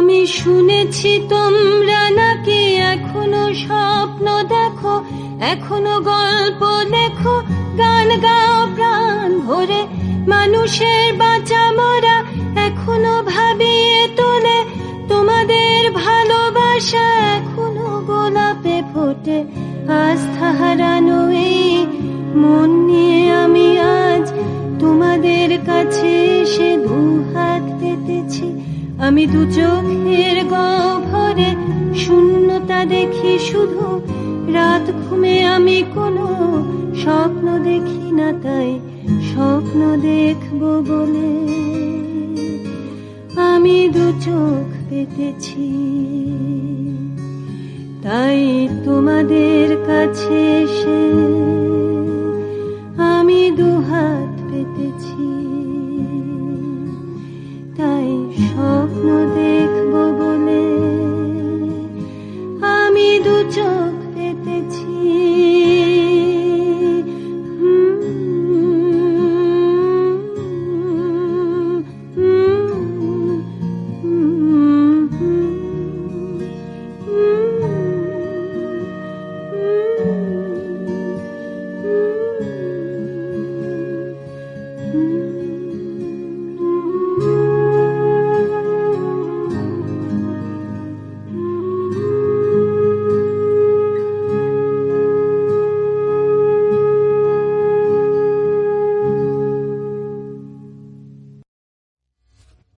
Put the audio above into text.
আমি শুনেছি তোমরা নাকি এখনো স্বপ্ন দেখো, এখনো গল্প লেখো, গান গাও প্রাণ ভরে, মানুষের বাঁচা মরা এখনো ভাবিয়ে তোলে, তোমাদের ভালোবাসা এখনো গোলাপে ফোটে। আস্থা হারানো এই মন নিয়ে আমি আজ তোমাদের কাছে এসে দুহাত পেতেছি। আমি দু চোখের গহ্বরে শূন্যতা দেখি শুধু, রাত ঘুমে আমি কোনো স্বপ্ন দেখি না, তাই স্বপ্ন দেখবো বলে আমি দু চোখ পেতেছি। তাই তোমাদের কাছে এসে আমি দুহাত পেতেছি, তাই স্বপ্ন দেখ